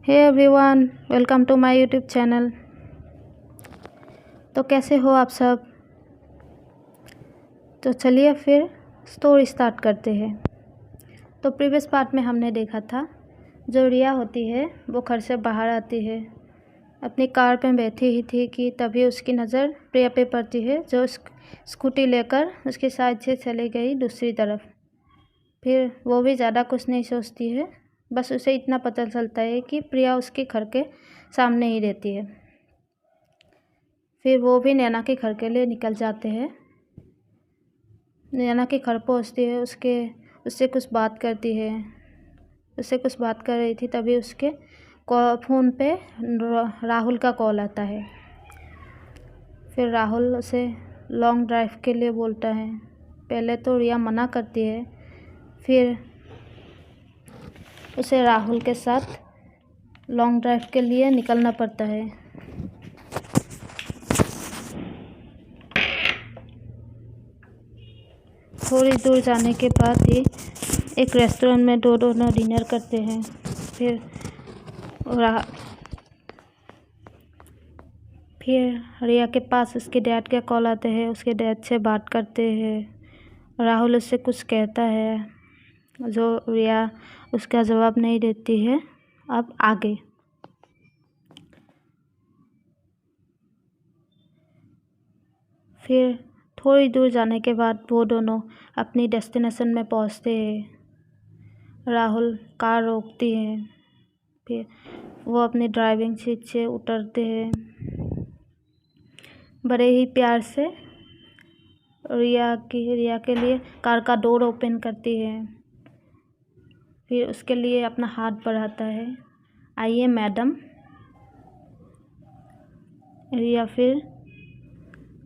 Hey everyone, welcome to my YouTube channel. तो कैसे हो आप सब। तो चलिए फिर स्टोरी स्टार्ट करते हैं। तो प्रीवियस पार्ट में हमने देखा था जो रिया होती है वो घर से बाहर आती है, अपनी कार पे बैठी ही थी कि तभी उसकी नज़र प्रिया पे पड़ती है जो स्कूटी लेकर उसके साइड से चली गई दूसरी तरफ। फिर वो भी ज़्यादा कुछ नहीं सोचती है, बस उसे इतना पता चलता है कि प्रिया उसके घर के सामने ही रहती है। फिर वो भी नैना के घर के लिए निकल जाते हैं। नैना के घर पहुंचती है, उससे कुछ बात करती है। उससे कुछ बात कर रही थी तभी उसके फ़ोन पे राहुल का कॉल आता है। फिर राहुल उसे लॉन्ग ड्राइव के लिए बोलता है। पहले तो रिया मना करती है, फिर उसे राहुल के साथ लॉन्ग ड्राइव के लिए निकलना पड़ता है। थोड़ी दूर जाने के बाद ही एक रेस्टोरेंट में दोनों डिनर करते हैं। फिर रिया के पास उसके डैड का कॉल आते हैं, उसके डैड से बात करते हैं। राहुल उससे कुछ कहता है जो रिया उसका जवाब नहीं देती है। अब आगे फिर थोड़ी दूर जाने के बाद वो दोनों अपनी डेस्टिनेशन में पहुंचते हैं। राहुल कार रोकती है, फिर वो अपनी ड्राइविंग सीट से उतरते हैं। बड़े ही प्यार से रिया के लिए कार का डोर ओपन करती है। फिर उसके लिए अपना हाथ बढ़ाता है, आइए मैडम। रिया फिर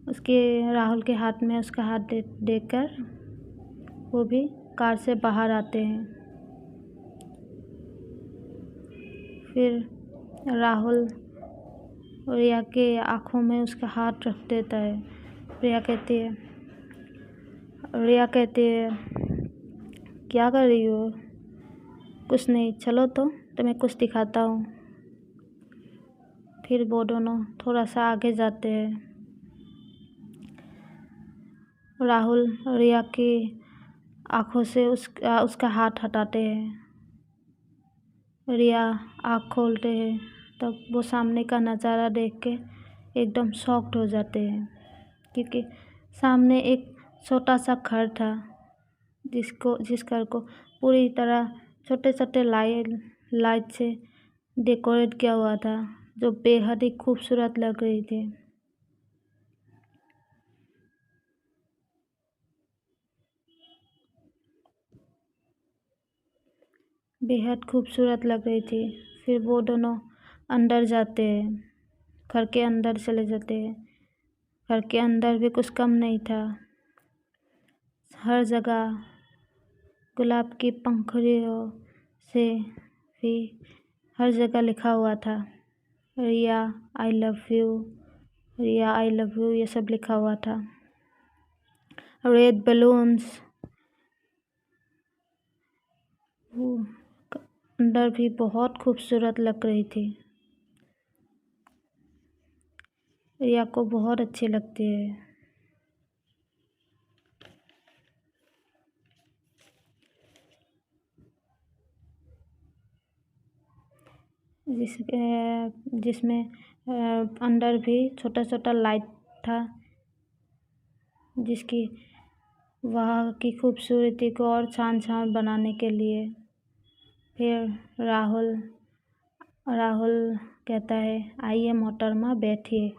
उसके राहुल के हाथ में उसका हाथ देकर वो भी कार से बाहर आते हैं। फिर राहुल रिया के आँखों में उसका हाथ रख देता है। रिया कहती है क्या कर रही हो। कुछ नहीं, चलो तो तुम्हें कुछ दिखाता हूँ। फिर वो दोनों थोड़ा सा आगे जाते हैं। राहुल रिया की आँखों से उसका हाथ हटाते हैं। रिया आँख खोलते हैं तब वो सामने का नज़ारा देख के एकदम शॉक्ड हो जाते हैं, क्योंकि सामने एक छोटा सा घर था जिस घर को पूरी तरह छोटे छोटे लाइट से डेकोरेट किया हुआ था, जो बेहद ही खूबसूरत लग रही थी। बेहद खूबसूरत लग रही थी। फिर वो दोनों अंदर जाते हैं, घर के अंदर चले जाते हैं। घर के अंदर भी कुछ कम नहीं था, हर जगह गुलाब की पंखुड़ियों से भी हर जगह लिखा हुआ था Riya I love you, Riya I love you, ये सब लिखा हुआ था। रेड बलून्स, वो अंदर भी बहुत खूबसूरत लग रही थी। रिया को बहुत अच्छी लगती है। जिसमें अंदर भी छोटा छोटा लाइट था, जिसकी वहाँ की खूबसूरती को और छान बनाने के लिए। फिर राहुल कहता है आइए मोहतरमा बैठिए,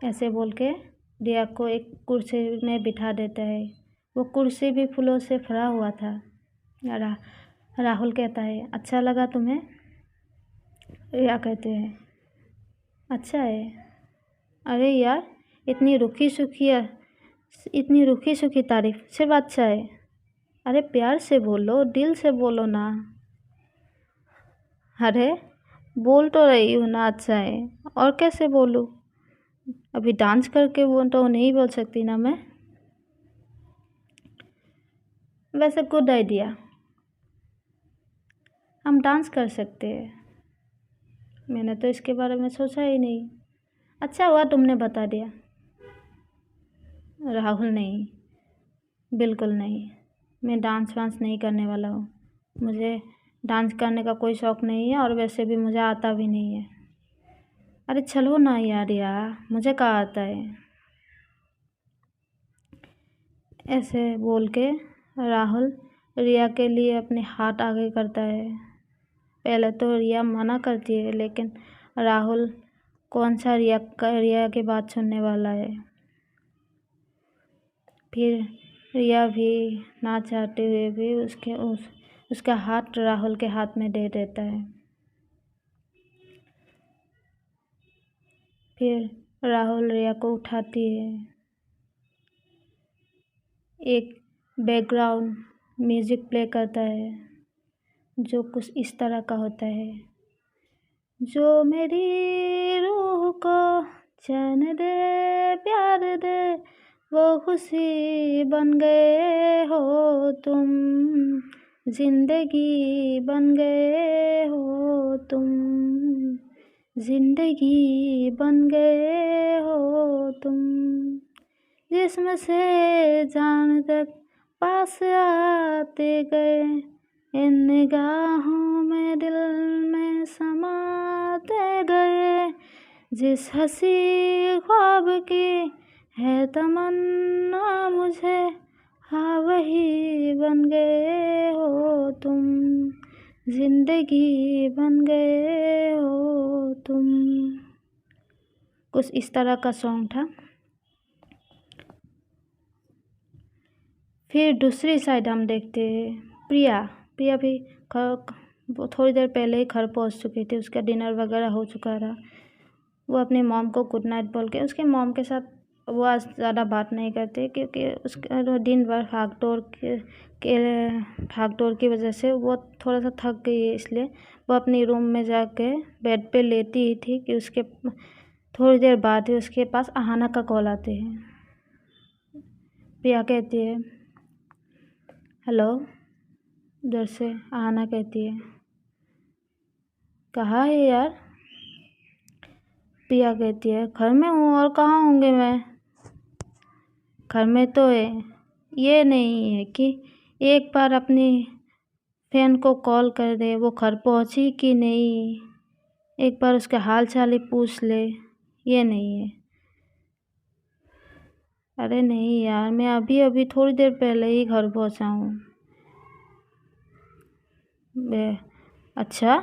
ऐसे बोल के रिया को एक कुर्सी में बिठा देता है। वो कुर्सी भी फूलों से भरा हुआ था। राहुल कहता है अच्छा लगा तुम्हें। रिया कहते हैं अच्छा है। अरे यार, इतनी रुखी सूखी तारीफ सिर्फ अच्छा है। अरे प्यार से बोलो, दिल से बोलो ना। अरे बोल तो रही हूँ ना अच्छा है, और कैसे बोलूँ। अभी डांस करके वो तो नहीं बोल सकती ना मैं। वैसे गुड आइडिया, हम डांस कर सकते हैं। मैंने तो इसके बारे में सोचा ही नहीं। अच्छा हुआ तुमने बता दिया। राहुल नहीं, बिल्कुल नहीं, मैं डांस वांस नहीं करने वाला हूँ। मुझे डांस करने का कोई शौक़ नहीं है और वैसे भी मुझे आता भी नहीं है। अरे चलो ना यार, मुझे कहाँ आता है। ऐसे बोल के राहुल रिया के लिए अपने हाथ आगे करता है। पहले तो रिया मना करती है, लेकिन राहुल कौन सा रिया की बात सुनने वाला है। फिर रिया भी ना चाहते हुए भी उसका हाथ राहुल के हाथ में दे देता है। फिर राहुल रिया को उठाती है। एक बैकग्राउंड म्यूज़िक प्ले करता है जो कुछ इस तरह का होता है। जो मेरी रूह को चैन दे, प्यार दे, वो खुशी बन गए हो तुम, जिंदगी बन गए हो तुम, जिंदगी बन गए हो तुम। जिस्म से जान तक पास आते गए, इन निगाहों में दिल में समाते गए। जिस हंसी ख्वाब की है तमन्ना मुझे, हाँ वही बन गए हो तुम, जिंदगी बन गए हो तुम। कुछ इस तरह का सॉन्ग था। फिर दूसरी साइड हम देखते हैं प्रिया भी वो थोड़ी देर पहले ही घर पहुंच चुकी थी। उसका डिनर वगैरह हो चुका था। वो अपनी मॉम को गुड नाइट बोल के, उसके मॉम के साथ वो आज ज़्यादा बात नहीं करते, क्योंकि उसका दिन भर भाग दौड़ की वजह से वो थोड़ा सा थक गई है। इसलिए वो अपनी रूम में जाके बेड पे लेटी ही थी कि उसके थोड़ी देर बाद ही उसके पास आहाना का कॉल आते हैं। प्रिया कहती है हेलो, उधर से आहाना कहती है कहाँ है यार। प्रिया कहती है घर में हूँ, और कहाँ होंगे मैं। घर में तो है, ये नहीं है कि एक बार अपनी फ्रेंड को कॉल कर दे वो घर पहुँची कि नहीं, एक बार उसका हाल चाल ही पूछ ले, ये नहीं है। अरे नहीं यार, मैं अभी थोड़ी देर पहले ही घर पहुँचा हूँ। अच्छा,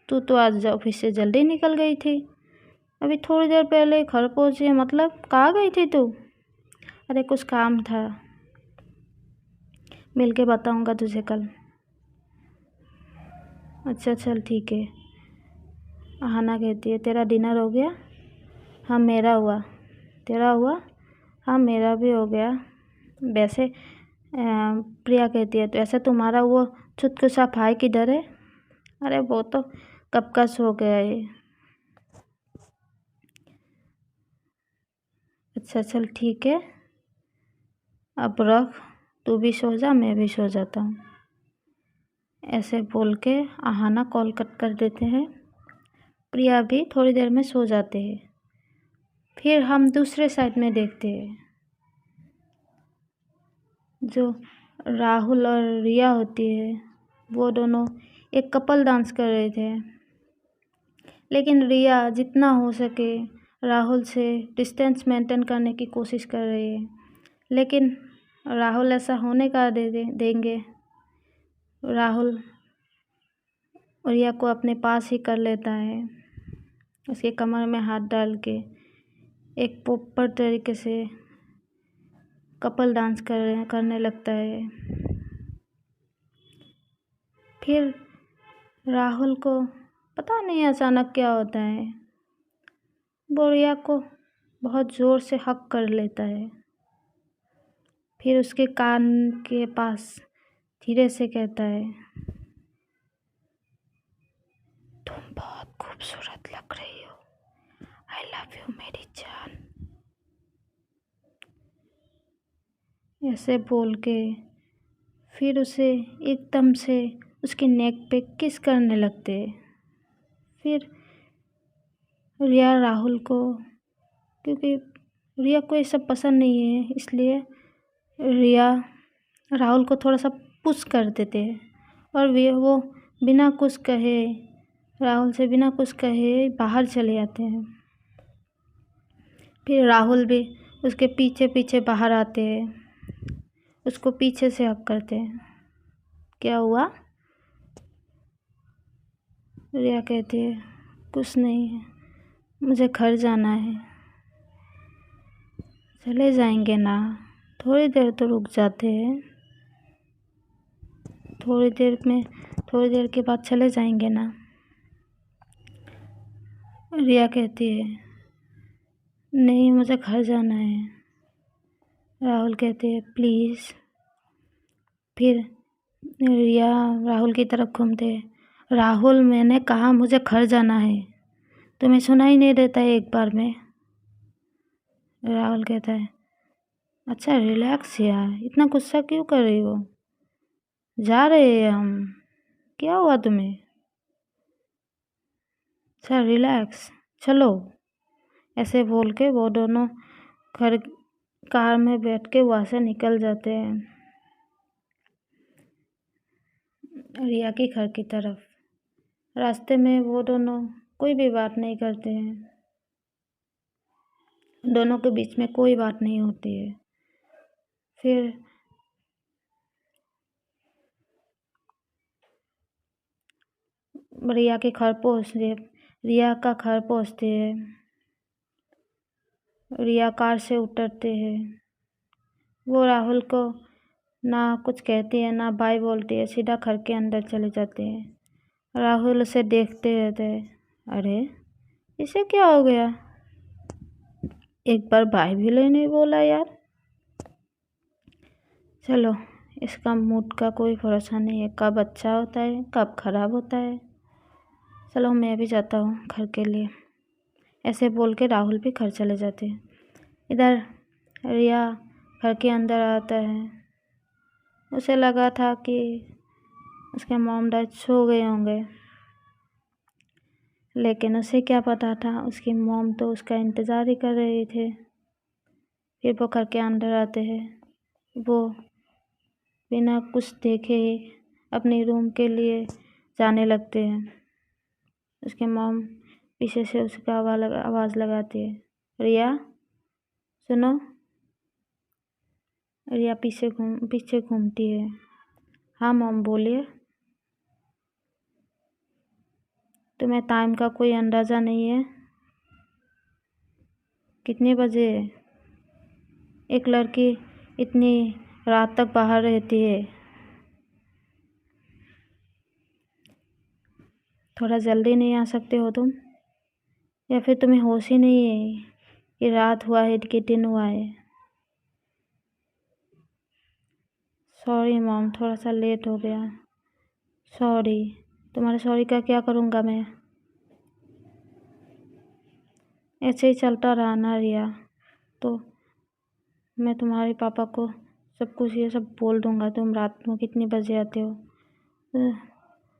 तू तो आज ऑफिस से जल्दी निकल गई थी, अभी थोड़ी देर पहले घर पहुँची है, मतलब कहाँ गई थी तू। अरे कुछ काम था, मिल के बताऊँगा तुझे कल। अच्छा चल ठीक है। आहाना कहती है तेरा डिनर हो गया। हाँ मेरा हुआ। तेरा हुआ। हाँ मेरा भी हो गया। वैसे प्रिया कहती है तो ऐसे तुम्हारा वो चुटकुसा भाई किधर है। अरे वो तो कब का सो गया है। अच्छा चल ठीक है, अब रख, तू भी सो जा, मैं भी सो जाता हूँ। ऐसे बोल के आहाना कॉल कट कर देते हैं। प्रिया भी थोड़ी देर में सो जाते हैं। फिर हम दूसरे साइड में देखते हैं, जो राहुल और रिया होती है वो दोनों एक कपल डांस कर रहे थे। लेकिन रिया जितना हो सके राहुल से डिस्टेंस मेंटेन करने की कोशिश कर रही है, लेकिन राहुल ऐसा होने का देंगे। राहुल रिया को अपने पास ही कर लेता है, उसके कमर में हाथ डाल के एक प्रॉपर तरीके से कपल डांस करने लगता है। फिर राहुल को पता नहीं अचानक क्या होता है, वो रिया को बहुत ज़ोर से हक कर लेता है। फिर उसके कान के पास धीरे से कहता है तुम बहुत खूबसूरत लग रही हो, आई लव यू मेरी जान। ऐसे बोल के फिर उसे एकदम से उसके नेक पे किस करने लगते। फिर रिया राहुल को, क्योंकि रिया को ये सब पसंद नहीं है, इसलिए रिया राहुल को थोड़ा सा पुश कर देते हैं और वो बिना कुछ कहे, राहुल से बिना कुछ कहे बाहर चले जाते हैं। फिर राहुल भी उसके पीछे पीछे बाहर आते हैं, उसको पीछे से हक करते हैं। क्या हुआ? रिया कहती है कुछ नहीं है, मुझे घर जाना है। चले जाएंगे ना, थोड़ी देर तो रुक जाते हैं, थोड़ी देर के बाद चले जाएंगे ना। रिया कहती है नहीं, मुझे घर जाना है। राहुल कहते हैं प्लीज़। फिर रिया राहुल की तरफ घूमते हैं। राहुल, मैंने कहा मुझे घर जाना है, तुम्हें सुना ही नहीं देता है एक बार में। राहुल कहता है अच्छा रिलैक्स यार, इतना गुस्सा क्यों कर रही हो, जा रहे हैं हम, क्या हुआ तुम्हें? अच्छा रिलैक्स, चलो। ऐसे बोल के वो दोनों कार में बैठ के वहाँ से निकल जाते हैं रिया के घर की तरफ। रास्ते में वो दोनों कोई भी बात नहीं करते हैं, दोनों के बीच में कोई बात नहीं होती है। फिर रिया का घर पहुँचते हैं। रिया कार से उतरते हैं, वो राहुल को ना कुछ कहती है ना बाय बोलती है, सीधा घर के अंदर चले जाते हैं। राहुल उसे देखते रहते हैं, अरे इसे क्या हो गया, एक बार बाय भी नहीं बोला यार। चलो, इसका मूड का कोई भरोसा नहीं है, कब अच्छा होता है कब खराब होता है। चलो मैं भी जाता हूँ घर के लिए। ऐसे बोल के राहुल भी घर चले जाते हैं। इधर रिया घर के अंदर आता है। उसे लगा था कि उसके मॉम डैड सो गए होंगे, लेकिन उसे क्या पता था उसकी मॉम तो उसका इंतज़ार ही कर रहे थे। फिर वो घर के अंदर आते हैं, वो बिना कुछ देखे ही अपने रूम के लिए जाने लगते हैं। उसके मॉम पीछे से उसका आवाज़ लगाती है, रिया सुनो। रिया पीछे घूमती है। हाँ मॉम बोलिए। तुम्हें टाइम का कोई अंदाज़ा नहीं है, कितने बजे है? एक लड़की इतनी रात तक बाहर रहती है, थोड़ा जल्दी नहीं आ सकते हो तुम? या फिर तुम्हें होश ही नहीं है कि रात हुआ है कि दिन हुआ है? सॉरी मॉम, थोड़ा सा लेट हो गया। सॉरी, तुम्हारे सॉरी का क्या करूँगा मैं? ऐसे ही चलता रहा ना रिया, तो मैं तुम्हारे पापा को सब कुछ ये सब बोल दूँगा। तुम रात में कितने बजे आते हो?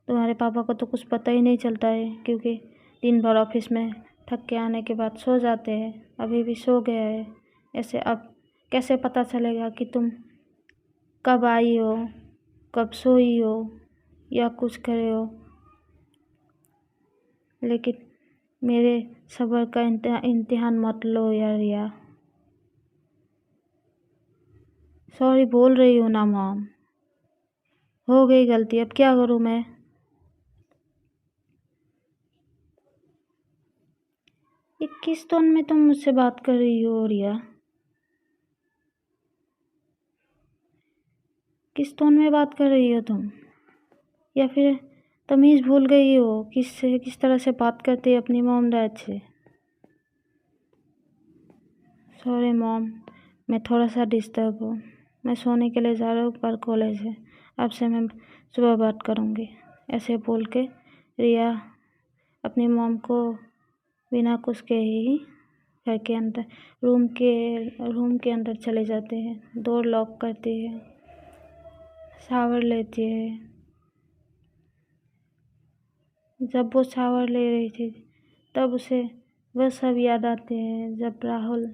तुम्हारे पापा को तो कुछ पता ही नहीं चलता है, क्योंकि दिन भर ऑफिस में थक के आने के बाद सो जाते हैं। अभी भी सो गया है। ऐसे अब कैसे पता चलेगा कि तुम कब आई हो, कब सोई हो या कुछ करे हो? लेकिन मेरे सब्र का इम्तिहान मत लो यार रिया। सॉरी बोल रही हूँ ना मॉम, हो गई गलती, अब क्या करूँ मैं? ये किस टोन में तुम मुझसे बात कर रही हो रिया? किस टोन में बात कर रही हो तुम? या फिर तमीज़ भूल गई हो किस तरह से बात करते हैं अपनी मॉम डैड से? सॉरी मॉम, मैं थोड़ा सा डिस्टर्ब हूँ, मैं सोने के लिए जा रहा हूँ, पर कॉलेज है, आपसे मैं सुबह बात करूँगी। ऐसे बोल के रिया अपनी मॉम को बिना कुछ कहे ही घर के अंदर रूम के अंदर चले जाते हैं। डोर लॉक करती है, शावर लेती है। जब वो शावर ले रही थी तब उसे वह सब याद आते हैं जब राहुल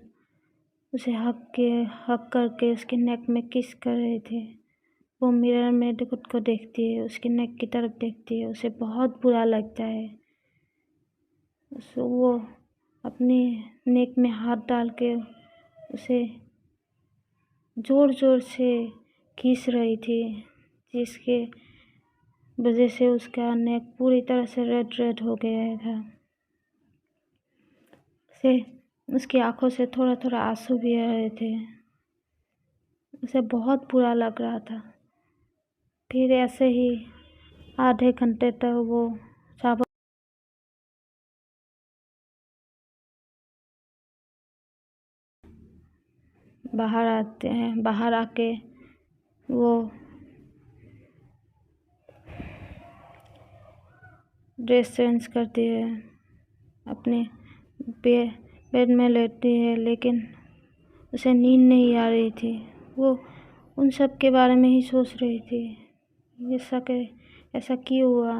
उसे हक करके उसके नेक में किस कर रहे थे। वो मिरर में खुद को देखती है, उसके नेक की तरफ देखती है, उसे बहुत बुरा लगता है। वो अपने नेक में हाथ डाल के उसे ज़ोर ज़ोर से खींच रही थी, जिसके वजह से उसका नेक पूरी तरह से रेड हो गया था। उसकी आंखों से थोड़ा थोड़ा आंसू भी आ रहे थे। उसे बहुत बुरा लग रहा था। फिर ऐसे ही आधे घंटे तक वो साबुन बाहर आते हैं। बाहर आके वो ड्रेस चेंज करती है, अपने बेड में लेटती है, लेकिन उसे नींद नहीं आ रही थी। वो उन सब के बारे में ही सोच रही थी। ऐसा क्यों हुआ,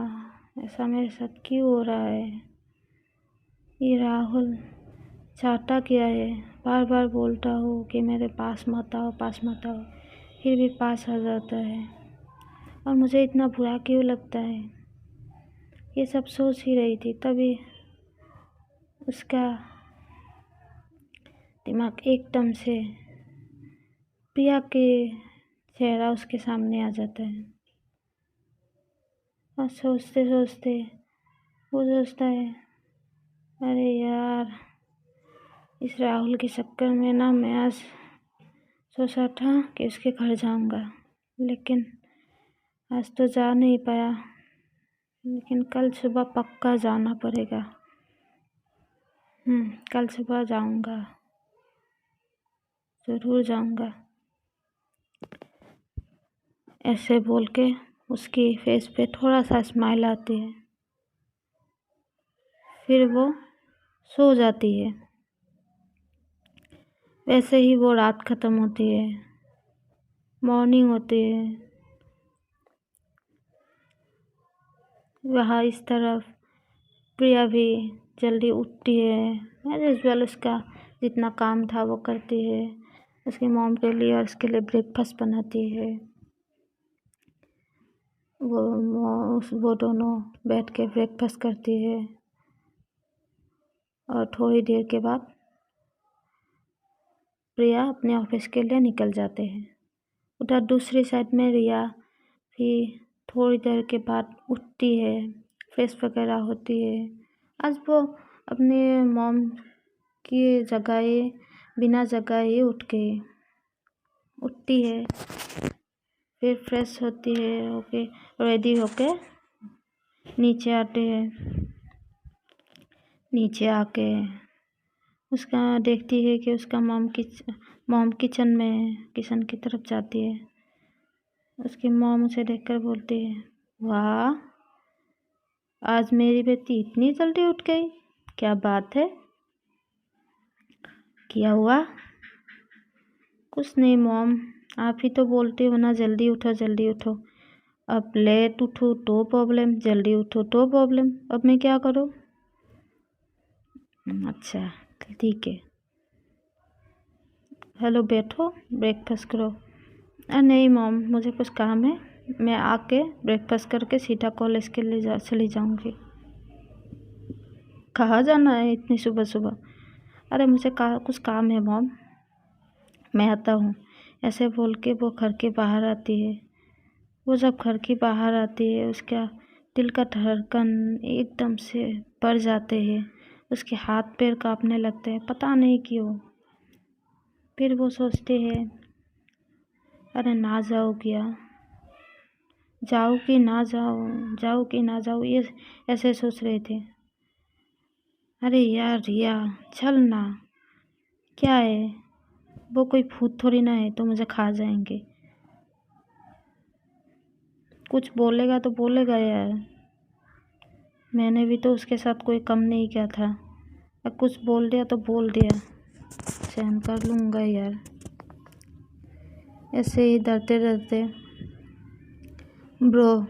ऐसा मेरे साथ क्यों हो रहा है। ये राहुल चाहता क्या है। बार बार बोलता हूँ कि मेरे पास मत आओ, पास मत आओ, फिर भी पास आ जाता है। और मुझे इतना बुरा क्यों लगता है। ये सब सोच ही रही थी, तभी उसका दिमाग एकदम से प्रिया के चेहरा उसके सामने आ जाता है। और सोचते सोचते वो सोचता है, अरे यार, इस राहुल के चक्कर में ना मैं आज सोचा था कि उसके घर जाऊंगा, लेकिन आज तो जा नहीं पाया। लेकिन कल सुबह पक्का जाना पड़ेगा। कल सुबह जाऊंगा, ज़रूर जाऊंगा। ऐसे बोल के उसकी फेस पे थोड़ा सा स्माइल आती है। फिर वो सो जाती है। वैसे ही वो रात ख़त्म होती है, मॉर्निंग होती है। वहाँ इस तरफ प्रिया भी जल्दी उठती है, एज यूजुअल उसका जितना काम था वो करती है। उसकी मॉम के लिए और उसके लिए ब्रेकफास्ट बनाती है। वो दोनों बैठ के ब्रेकफास्ट करती है। और थोड़ी देर के बाद प्रिया अपने ऑफिस के लिए निकल जाते हैं। उधर दूसरी साइड में रिया भी थोड़ी देर के बाद उठती है, फ्रेश वगैरह होती है। आज वो अपने मॉम की जगह बिना जगह उठती है। फिर फ्रेश होती है, ओके रेडी होके नीचे आते हैं। नीचे आके उसका देखती है कि उसका मॉम किचन में है। किचन की तरफ जाती है। उसकी मॉम उसे देखकर बोलती है, वाह, आज मेरी बेटी इतनी जल्दी उठ गई, क्या बात है, क्या हुआ। कुछ नहीं मॉम, आप ही तो बोलते हो ना जल्दी उठो जल्दी उठो। अब लेट उठो तो प्रॉब्लम, जल्दी उठो तो प्रॉब्लम, अब मैं क्या करूँ। अच्छा ठीक है, हेलो बैठो ब्रेकफास्ट करो। नहीं मॉम, मुझे कुछ काम है, मैं आके ब्रेकफास्ट करके सीधा कॉलेज के लिए चली जाऊँगी। कहाँ जाना है इतनी सुबह सुबह। अरे मुझे कुछ काम है मॉम, मैं आता हूँ। ऐसे बोल के वो घर के बाहर आती है। वो जब घर के बाहर आती है, उसका दिल का धड़कन एकदम से बढ़ जाते हैं। उसके हाथ पैर कांपने लगते हैं, पता नहीं क्यों। फिर वो सोचते हैं, अरे ना जाओ क्या, जाओ कि ना जाओ, जाओ कि ना जाओ, ये ऐसे सोच रहे थे। अरे यार रिया, चल ना, क्या है, वो कोई भूत थोड़ी ना है तो मुझे खा जाएंगे। कुछ बोलेगा तो बोलेगा यार, मैंने भी तो उसके साथ कोई कम नहीं किया था। अब कुछ बोल दिया तो बोल दिया, सहन कर लूँगा यार। ऐसे ही डरते डरते ब्रो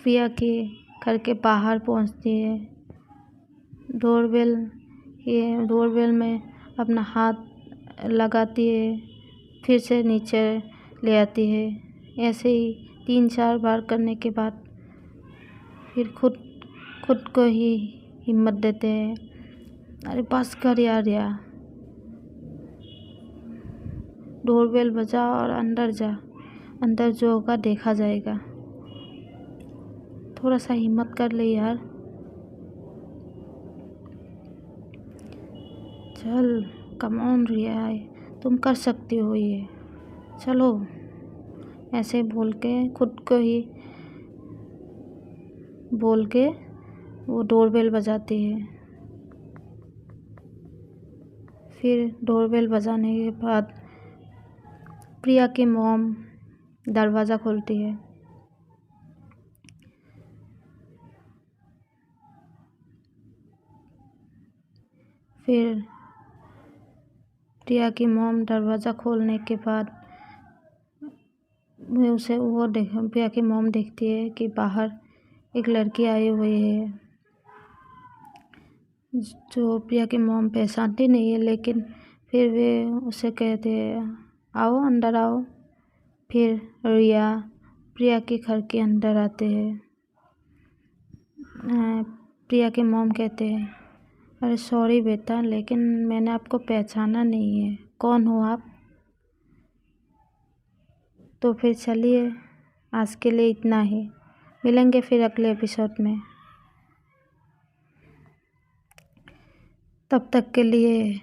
प्रिया के घर के बाहर पहुंचती है। डोरबेल में अपना हाथ लगाती है, फिर से नीचे ले आती है। ऐसे ही 3-4 बार करने के बाद फिर खुद को ही हिम्मत देते हैं, अरे बस कर यार, डोरबेल बजा और अंदर जा, अंदर जो होगा देखा जाएगा, थोड़ा सा हिम्मत कर ले यार, चल, कम ऑन रिया, तुम कर सकती हो ये, चलो। ऐसे बोल के वो डोरबेल बजाती है। फिर डोरबेल बजाने के बाद प्रिया की मॉम दरवाज़ा खोलती है। फिर प्रिया की मॉम दरवाज़ा खोलने के बाद प्रिया की मॉम देखती है कि बाहर एक लड़की आई हुई है, जो प्रिया की मॉम पहचानती नहीं है, लेकिन फिर वे उसे कहते हैं आओ अंदर आओ। फिर रिया प्रिया के घर के अंदर आते हैं। प्रिया के मॉम कहते हैं अरे सॉरी बेटा, लेकिन मैंने आपको पहचाना नहीं है, कौन हो आप? तो फिर चलिए, आज के लिए इतना ही, मिलेंगे फिर अगले एपिसोड में। तब तक के लिए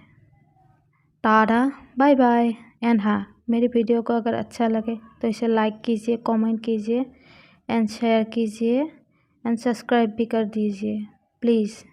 टाटा, बाय बाय। एंड हाँ, मेरी वीडियो को अगर अच्छा लगे तो इसे लाइक कीजिए, कमेंट कीजिए एंड शेयर कीजिए एंड सब्सक्राइब भी कर दीजिए प्लीज़।